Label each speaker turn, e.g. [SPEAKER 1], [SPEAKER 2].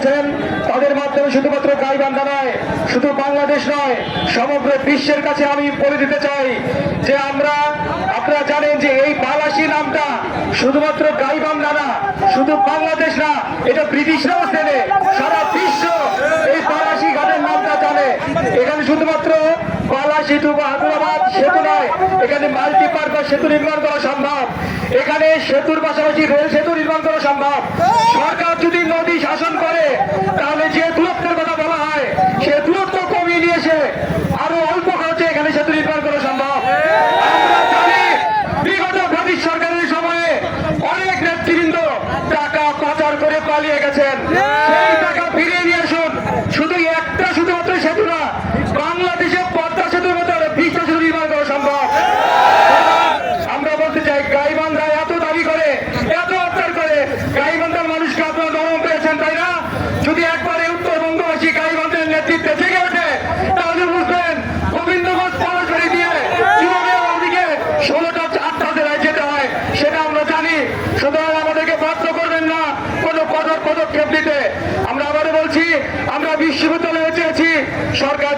[SPEAKER 1] করেছেন তাদের মাধ্যমে শুধুমাত্র গাইবান্ধা নয়, শুধু বাংলাদেশ নয়, সমগ্র বিশ্বের কাছে আমি বলে দিতে চাই যে আপনারা জানেন যে এই পালাশি নামটা শুধুমাত্র গাইবান্ধা না, শুধু বাংলাদেশ না, এটা ব্রিটিশরাও চেনে, সারা বিশ্ব এই পালাশি ঘাটের নামটা জানে। এখানে শুধুমাত্র পালা সেতু বা হায়দ্রাবাদ সেতু নয়, এখানে মাল্টিপারপাস সেতু নির্মাণ করা সম্ভব, এখানে সেতুর পাশাপাশি রেল সেতু নির্মাণ করা সম্ভব। সরকার যদি নদী শাসন করে তাহলে যে দূরত্বের কথা বলা হয় সে দূরত্ব কমিয়ে নিয়ে এসে আরো অল্প খরচে এখানে সেতু নির্মাণ করা সম্ভব। আমরা জানি বিগত ব্রিটিশ সরকারের সময়ে অনেক নেতৃবৃন্দ টাকা পাচার করে পালিয়ে গেছেন, সেই টাকা ফিরিয়ে নিয়ে আসুন। শুধুমাত্র সেতু না, বাংলাদেশে পদ্মা সেতুর মতো 20টা সেতু নির্মাণ করা সম্ভব। আমরা বলতে চাই গাইবান্ধা এত দাবি করে, এত অত্যাচার করে, গাইবান্ধার মানুষকে আপনারা নরম পেয়েছেন তাই না? যদি একবারে উত্তরবঙ্গবাসী গাইবান্ধার নেতৃত্বে জেগে ওঠে তাহলে বুঝবেন গোবিন্দগঞ্জ পলাশবাড়ি দিয়ে কিভাবে আমাদেরকে 16টা 8টা জেলায় যেতে হয় সেটা আমরা জানি। সুতরাং আমাদেরকে বাধ্য করবেন না কোনো কঠোর পদক্ষেপ নিতে। আমরা আবারও বলছি, আমরা বিশ্ববিদ্যালয়ে চেয়েছি, সরকার